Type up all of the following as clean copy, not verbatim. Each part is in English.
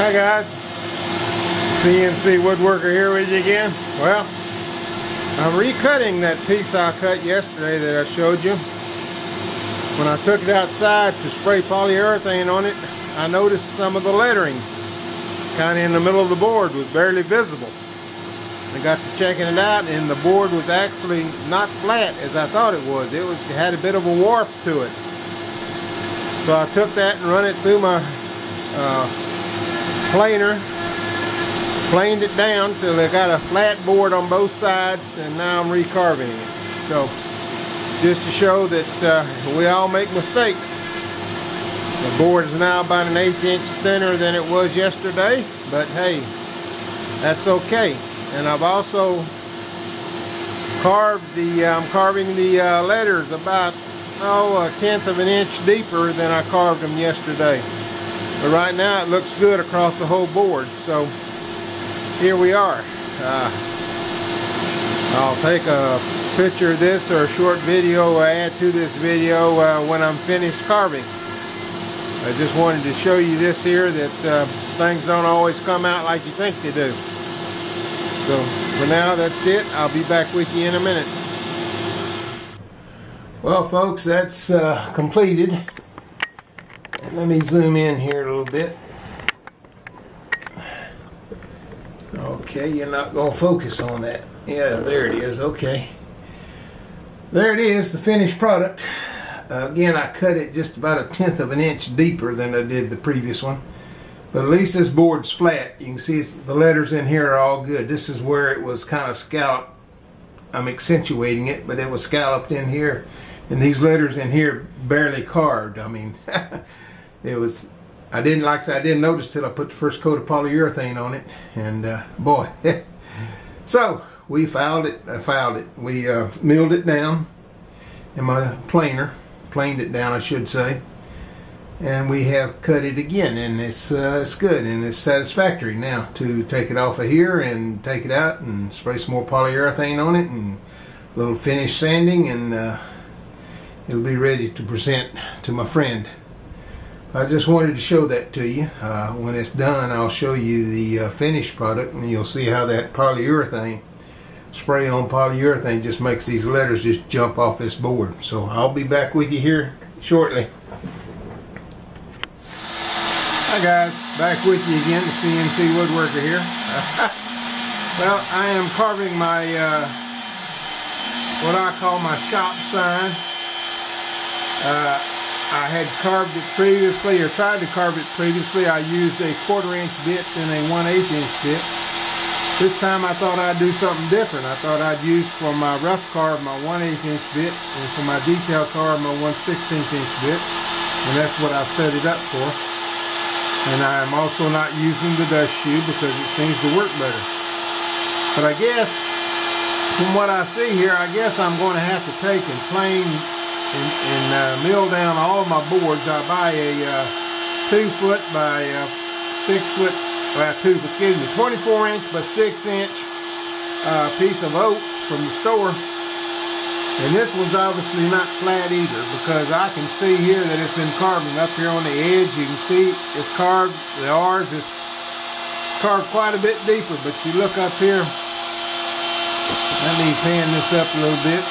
Hi guys, CNC Woodworker here with you again. Well, I'm recutting that piece I cut yesterday that I showed you. When I took it outside to spray polyurethane on it, I noticed some of the lettering kind of in the middle of the board was barely visible. I got to checking it out, and the board was actually not flat as I thought it was. It had a bit of a warp to it. So I took that and run it through my planer, planed it down till it got a flat board on both sides, and now I'm recarving it. So just to show that we all make mistakes. The board is now about an 1/8 inch thinner than it was yesterday, but hey, that's okay. And I've also carved I'm carving the letters about 1/10 of an inch deeper than I carved them yesterday. But right now it looks good across the whole board. So here we are. I'll take a picture of this or a short video add to this video when I'm finished carving. I just wanted to show you this here, that things don't always come out like you think they do. So for now, that's it. I'll be back with you in a minute. Well folks, that's completed. And let me zoom in here a little bit. Okay, you're not going to focus on that. Yeah, there it is. Okay. There it is, the finished product. Again, I cut it just about 1/10 of an inch deeper than I did the previous one. But at least this board's flat. You can see the letters in here are all good. This is where it was kind of scalloped. I'm accentuating it, but it was scalloped in here. And these letters in here barely carved. I mean, I didn't notice till I put the first coat of polyurethane on it. And boy, so we filed it. We milled it down in my planer. Planed it down, I should say. And we have cut it again, and it's good and it's satisfactory now to take it off of here and take it out and spray some more polyurethane on it and a little finish sanding, and it'll be ready to present to my friend. I just wanted to show that to you. When it's done, I'll show you the finished product, and you'll see how that polyurethane, spray on polyurethane, just makes these letters just jump off this board. So I'll be back with you here shortly. Hi guys, back with you again, the CNC Woodworker here. Well, I am carving my what I call my shop sign. I had carved it previously, or tried to carve it previously. I used a 1/4 inch bit and a 1/8 inch bit. This time I thought I'd do something different. I thought I'd use for my rough carve my 1/8 inch bit, and for my detail carve my 1/16 inch bit. And that's what I've set it up for. And I'm also not using the dust shoe because it seems to work better. But I guess, from what I see here, I guess I'm going to have to take and plane and mill down all of my boards. I buy a 2 foot by 6 foot, well, 24 inch by 6 inch piece of oak from the store. And this one's obviously not flat either, because I can see here that it's been carving up here on the edge. You can see it's carved. The R's is carved quite a bit deeper, but you look up here. Let me pan this up a little bit.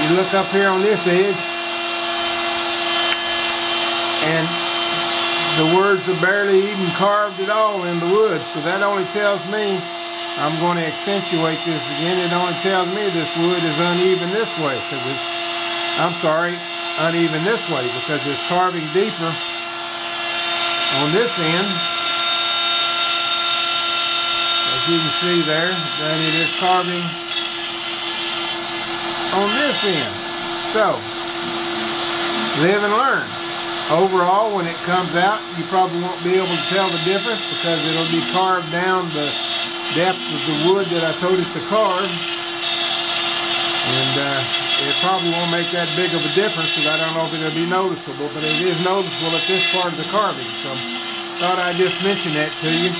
You look up here on this edge, and the words are barely even carved at all in the wood. So that only tells me, I'm going to accentuate this again, it only tells me this wood is uneven this way, because uneven this way, because it's carving deeper on this end, as you can see there, than it is carving on this end. So, live and learn. Overall, when it comes out, you probably won't be able to tell the difference, because it'll be carved down the depth of the wood that I told it to carve, and it probably won't make that big of a difference, because I don't know if it'll be noticeable, but it is noticeable at this part of the carving. So thought I'd just mention that to you.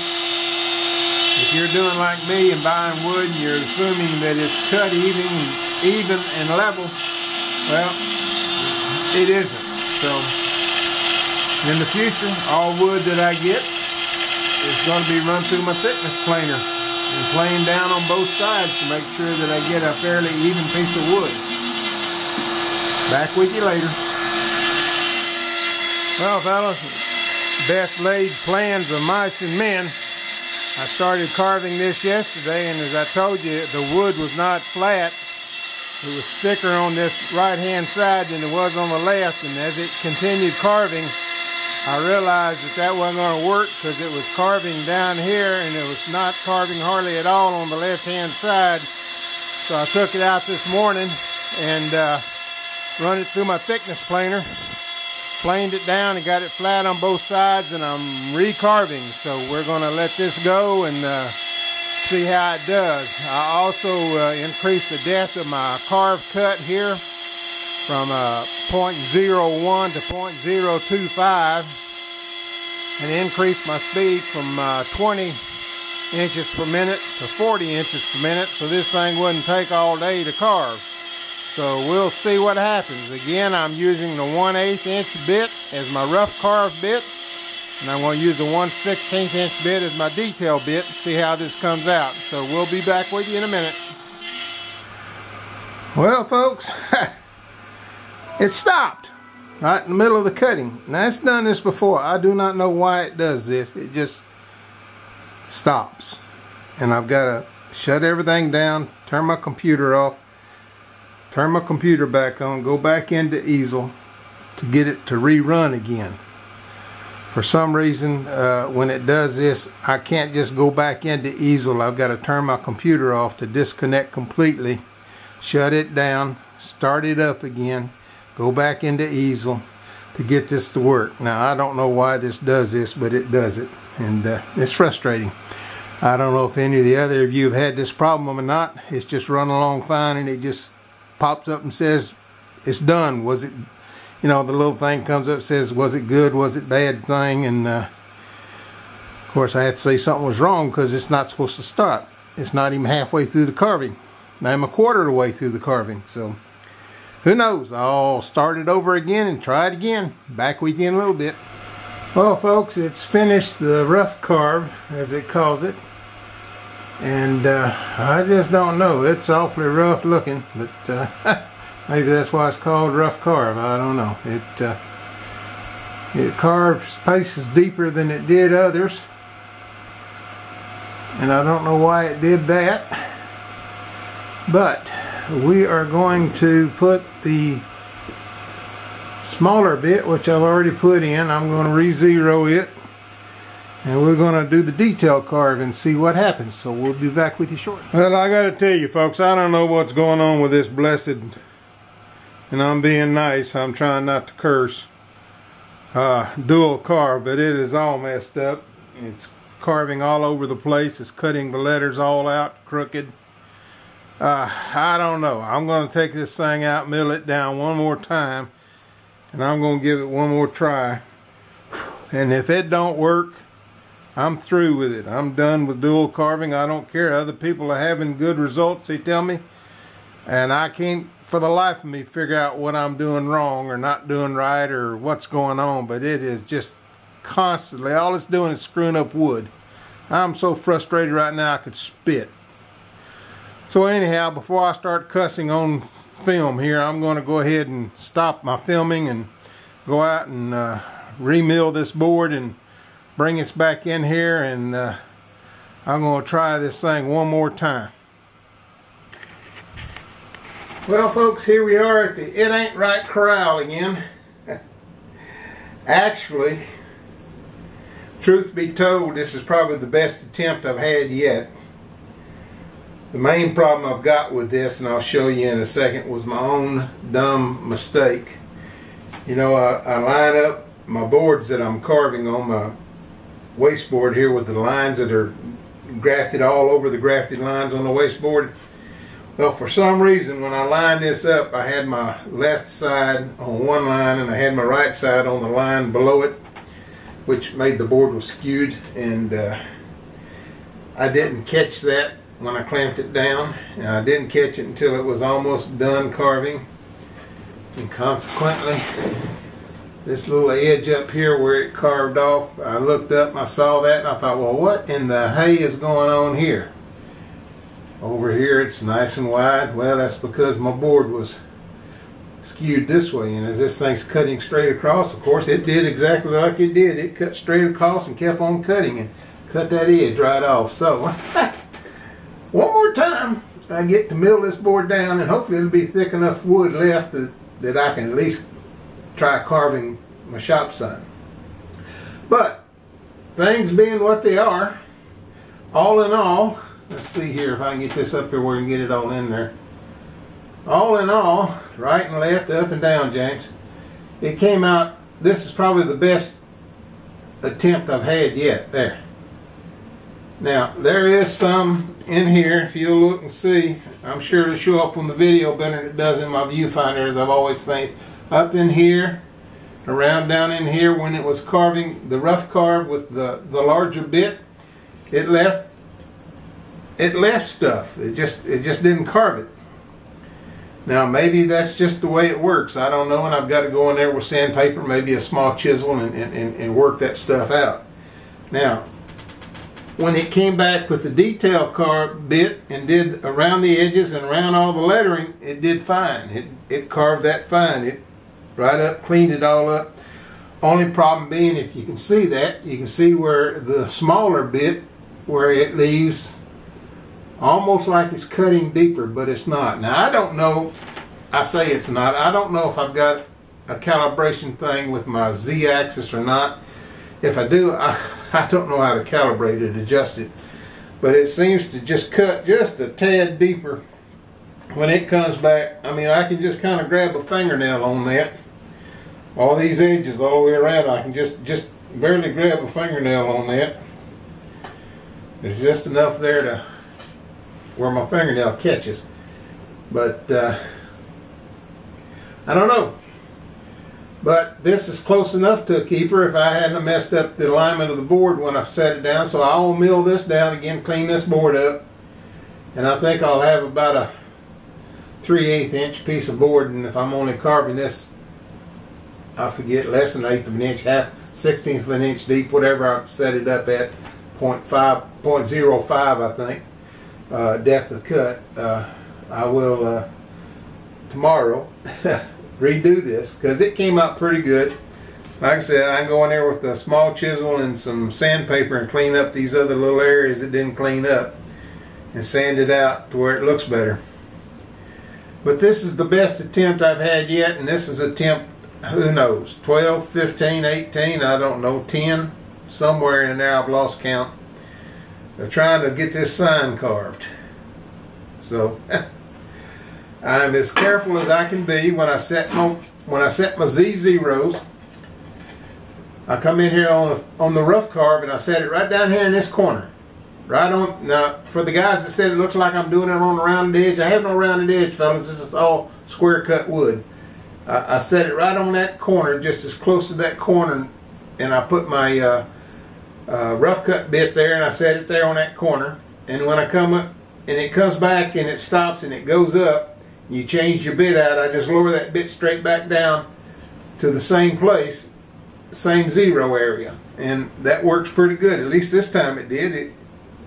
If you're doing like me and buying wood and you're assuming that it's cut even and level, well, it isn't. So in the future, all wood that I get, is going to be run through my thickness planer and plane down on both sides to make sure that I get a fairly even piece of wood. Back with you later. Well, fellas, best laid plans of mice and men. I started carving this yesterday, and as I told you, the wood was not flat. It was thicker on this right-hand side than it was on the left, and as it continued carving, I realized that that wasn't going to work because it was carving down here, and it was not carving hardly at all on the left-hand side. So I took it out this morning and run it through my thickness planer. Planed it down and got it flat on both sides, and I'm recarving. So we're going to let this go and see how it does. I also increased the depth of my carve cut here from 0.01 to 0.025 and increased my speed from 20 inches per minute to 40 inches per minute, so this thing wouldn't take all day to carve. So we'll see what happens. Again, I'm using the 1/8 inch bit as my rough carve bit, and I'm going to use the 1/16 inch bit as my detail bit to see how this comes out. So we'll be back with you in a minute. Well, folks, it stopped right in the middle of the cutting. Now, it's done this before. I do not know why it does this. It just stops. And I've got to shut everything down, turn my computer off, turn my computer back on, go back into easel to get it to rerun again. For some reason, when it does this, I can't just go back into easel. I've got to turn my computer off to disconnect completely, shut it down, start it up again, go back into easel to get this to work. Now, I don't know why this does this, but it does it, and it's frustrating. I don't know if any of the other of you have had this problem or not. It's just running along fine, and it just pops up and says it's done. Was it, you know, the little thing comes up, says was it good, was it bad thing, and of course I have to say something was wrong because it's not supposed to start. It's not even halfway through the carving. I'm a quarter of the way through the carving, so who knows. I'll start it over again and try it again. Back with you in a little bit. Well, folks, it's finished the rough carve, as it calls it. And I just don't know. It's awfully rough looking, but maybe that's why it's called rough carve. I don't know. It carves places deeper than it did others, and I don't know why it did that. But we are going to put the smaller bit, which I've already put in. I'm going to re-zero it. And we're going to do the detail carve and see what happens. So we'll be back with you shortly. Well, I got to tell you, folks, I don't know what's going on with this blessed, and I'm being nice, I'm trying not to curse, dual carve, but it is all messed up. It's carving all over the place. It's cutting the letters all out crooked. I don't know. I'm going to take this thing out, mill it down one more time, and I'm going to give it one more try. And if it don't work, I'm through with it. I'm done with dual carving. I don't care. Other people are having good results, they tell me. And I can't, for the life of me, figure out what I'm doing wrong or not doing right or what's going on. But it is just constantly, all it's doing is screwing up wood. I'm so frustrated right now I could spit. So anyhow, before I start cussing on film here, I'm going to go ahead and stop my filming and go out and remill this board and bring us back in here, and I'm going to try this thing one more time. Well, folks, here we are at the It Ain't Right Corral again. Actually, truth be told, this is probably the best attempt I've had yet. The main problem I've got with this, and I'll show you in a second, was my own dumb mistake. You know, I line up my boards that I'm carving on, my wasteboard here with the lines that are grafted all over the grafted lines on the wasteboard. Well, for some reason, when I lined this up, I had my left side on one line and I had my right side on the line below it, which made the board was skewed, and I didn't catch that when I clamped it down, and I didn't catch it until it was almost done carving, and consequently this little edge up here where it carved off. I looked up and I saw that and I thought, well, what in the hay is going on here? Over here it's nice and wide. Well, that's because my board was skewed this way, and as this thing's cutting straight across, of course it did exactly like it did. It cut straight across and kept on cutting and cut that edge right off. So one more time I get to mill this board down, and hopefully it'll be thick enough wood left that I can at least try carving my shop sign. But things being what they are, all in all, let's see here if I can get this up here where we can get it all in there. All in all, right and left, up and down, James, it came out, this is probably the best attempt I've had yet. There. Now, there is some in here, if you'll look and see. I'm sure it'll show up on the video better than it does in my viewfinder, as I've always said. Up in here, around down in here, when it was carving the rough carve with the larger bit, it left stuff. It just didn't carve it. Now maybe that's just the way it works. I don't know, and I've got to go in there with sandpaper, maybe a small chisel, and work that stuff out. Now, when it came back with the detail carve bit and did around the edges and around all the lettering, it did fine. It carved that fine. It right up, cleaned it all up. Only problem being, if you can see that, you can see where the smaller bit, where it leaves almost like it's cutting deeper, but it's not. Now I don't know, I say it's not, I don't know if I've got a calibration thing with my Z-axis or not. If I do, I don't know how to calibrate it, adjust it. But it seems to just cut just a tad deeper when it comes back. I mean, I can just kind of grab a fingernail on that. All these edges all the way around, I can just barely grab a fingernail on that. There's just enough there to where my fingernail catches. But I don't know. But this is close enough to a keeper if I hadn't messed up the alignment of the board when I set it down. So I will mill this down again, clean this board up, and I think I'll have about a 3/8 inch piece of board. And if I'm only carving this, I forget, less than 1/8 of an inch, 1/16 of an inch deep, whatever I set it up at, 0.05, I think, depth of cut. I will tomorrow redo this because it came out pretty good. Like I said, I can go in there with a small chisel and some sandpaper and clean up these other little areas that didn't clean up and sand it out to where it looks better. But this is the best attempt I've had yet, and this is attempt, who knows, 12, 15, 18, I don't know, 10, somewhere in there, I've lost count. They're trying to get this sign carved. So I'm as careful as I can be when I set my Z zeros. I come in here on the rough carve and I set it right down here in this corner. Right on. Now, for the guys that said it looks like I'm doing it on a rounded edge, I have no rounded edge, fellas. This is all square cut wood. I set it right on that corner, just as close to that corner, and I put my rough cut bit there, and I set it there on that corner. And when I come up and it comes back and it stops and it goes up, you change your bit out, I just lower that bit straight back down to the same place, same zero area, and that works pretty good. At least this time it did.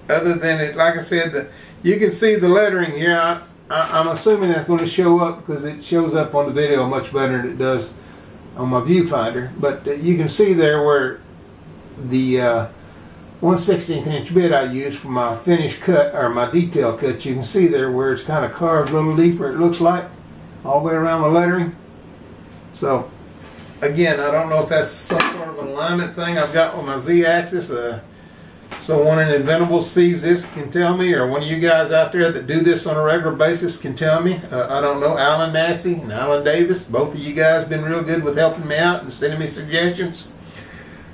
Other than it, like I said, you can see the lettering here. I'm assuming that's going to show up because it shows up on the video much better than it does on my viewfinder. But you can see there where the 1/16 inch bit I used for my finish cut, or my detail cut, you can see there where it's kind of carved a little deeper, it looks like, all the way around the lettering. So again, I don't know if that's some sort of an alignment thing I've got with my Z-axis. Someone in Inventable sees this can tell me, or one of you guys out there that do this on a regular basis can tell me. I don't know. Alan Massey and Alan Davis, both of you guys been real good with helping me out and sending me suggestions.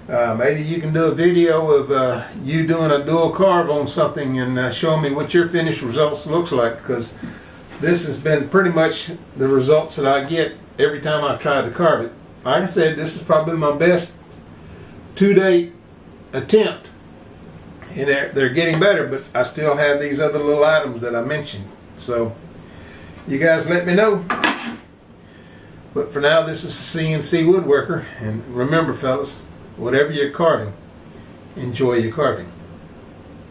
Maybe you can do a video of you doing a dual carve on something and showing me what your finished results looks like, because this has been pretty much the results that I get every time I've tried to carve it. Like I said, this is probably my best to-date attempt. And they're getting better, but I still have these other little items that I mentioned. So you guys let me know. But for now, this is a CNC woodworker, and remember fellas, whatever you're carving, enjoy your carving.